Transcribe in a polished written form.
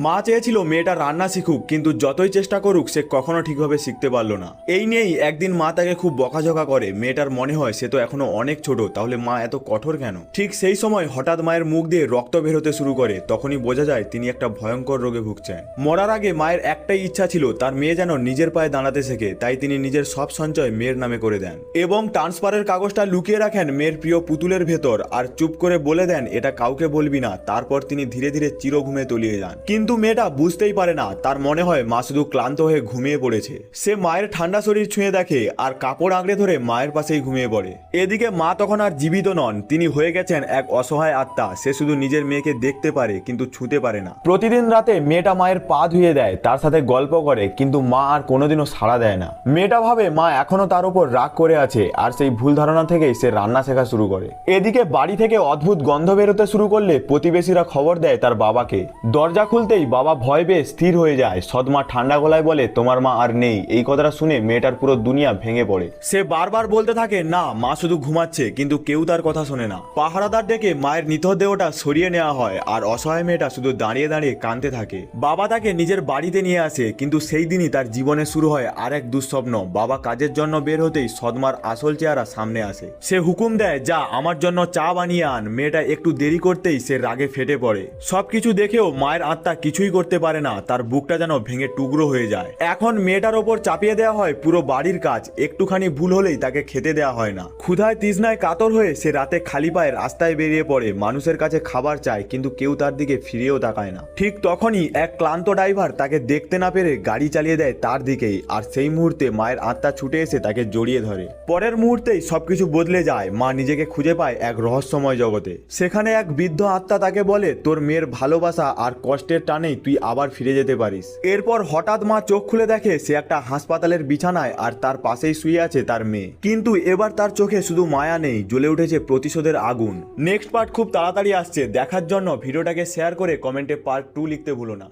মা চেয়েছিল মেয়েটা রান্না শিখুক, কিন্তু যতই চেষ্টা করুক সে কখনো ঠিকভাবে শিখতে পারলো না। এই নিয়েই একদিন মা তাকে খুব বকাঝকা করে। মেয়েটার মনে হয় সে তো এখনো অনেক ছোট, তাহলে মা এত কঠোর কেন? ঠিক সেই সময় হঠাৎ মায়ের মুখ দিয়ে রক্ত বের হতে শুরু করে। তখনই বোঝা যায় তিনি একটা ভয়ঙ্কর রোগে ভুগছেন। মরার আগে মায়ের একটাই ইচ্ছা ছিল তার মেয়ে যেন নিজের পায়ে দাঁড়াতে শেখে, তাই তিনি নিজের সব সঞ্চয় মেয়ের নামে করে দেন এবং ট্রান্সফারের কাগজটা লুকিয়ে রাখেন মেয়ের প্রিয় পুতুলের ভেতর আর চুপ করে বলে দেন এটা কাউকে বলবি না। তারপর তিনি ধীরে ধীরে চিরঘুমে তলিয়ে যান। কিন্তু মেয়েটা বুঝতেই পারে না, তার মনে হয় মা শুধু ক্লান্ত হয়ে ঘুমিয়ে পড়েছে। সে মায়ের ঠান্ডা শরীর ছুঁয়ে দেখে আর কাপড় আঁকড়ে ধরে মায়ের পাশেই ঘুমিয়ে পড়ে। এদিকে মা তখন আর জীবিত নন, তিনি হয়ে গেছেন এক অসহায় আত্মা। সে শুধু নিজের মেয়েকে দেখতে পারে কিন্তু ছুঁতে পারে না। প্রতিদিন রাতে মেয়েটা মায়ের পা ধুয়ে দেয়, তার সাথে গল্প করে, কিন্তু মা আর কোনোদিনও সাড়া দেয় না। মেয়েটা ভাবে মা এখনো তার উপর রাগ করে আছে, আর সেই ভুল ধারণা থেকেই সে রান্না শেখা শুরু করে। এদিকে বাড়ি থেকে অদ্ভুত গন্ধ বেরোতে শুরু করলে প্রতিবেশীরা খবর দেয় তার বাবাকে। দরজা খুলতেই বাবা ভয় পেয়ে স্থির হয়ে যায়। সৎমা ঠান্ডা গলায় বলে তোমার মা আর নেই। এই কথাটা শুনে মেয়েটার পুরো দুনিয়া ভেঙে পড়ে। সে বারবার বলতে থাকে না, মা শুধু ঘুমাচ্ছে, কিন্তু কেউ তার কথা শোনে না। পাহারাদার ডেকে মায়ের নিথদেহটা সরিয়ে নেওয়া হয় আর অসহায় মেয়েটা শুধু দাঁড়িয়ে দাঁড়িয়ে কাঁদতে থাকে। বাবা তাকে নিজের বাড়িতে নিয়ে আসে, কিন্তু সেই দিনই তার জীবনে শুরু হয় আর এক দুঃস্বপ্ন। বাবা কাজের জন্য বের হতেই সৎমার আসল চেহারা সামনে আসে। সে হুকুম দেয় যা আমার জন্য চা বানিয়ে আন। মেয়েটা একটু দেরি করতেই সে রাগে ফেটে পড়ে। সবকিছু দেখেও মায়ের আত্মা কিছুই করতে পারে না, তার বুকটা যেন ভেঙে টুকরো হয়ে যায়। এখন মেয়েটার ওপর চাপিয়ে দেওয়া হয় পুরো বাড়ির কাজ। একটুখানি ভুল হলেই তাকে খেতে দেওয়া হয় না। ক্ষুধায় তৃষ্ণায় কাতর হয়ে সে রাতে খালি পায়ে রাস্তায় বেরিয়ে পড়ে। মানুষের কাছে খাবার চায়, কিন্তু কেউ তার দিকে ফিরেও তাকায় না। ঠিক তখনই এক ক্লান্ত ড্রাইভার তাকে দেখতে না পেরে গাড়ি চালিয়ে দেয় তার দিকেই, আর সেই মুহূর্তে মায়ের আত্মা ছুটে এসে তাকে জড়িয়ে ধরে। পরের মুহূর্তেই সবকিছু বদলে যায়। মা নিজেকে খুঁজে পায় এক রহস্যময় জগতে। সেখানে এক বৃদ্ধ আত্মা তাকে বলে তোর মেয়ের ভালোবাসা আর কষ্টের টানেই তুই আবার ফিরে যেতে পারিস। এরপর হঠাৎ মা চোখ খুলে দেখে সে একটা হাসপাতালের বিছানায়, আর তার পাশেই শুয়ে আছে তার মেয়ে। কিন্তু এবার তার চোখে শুধু মায়া নেই, জ্বলে উঠেছে প্রতিশোধের আগুন। নেক্সট পার্ট খুব তাড়াতাড়ি আসছে। দেখার জন্য ভিডিওটাকে শেয়ার করে কমেন্টে পার্ট 2 লিখতে ভুলো না।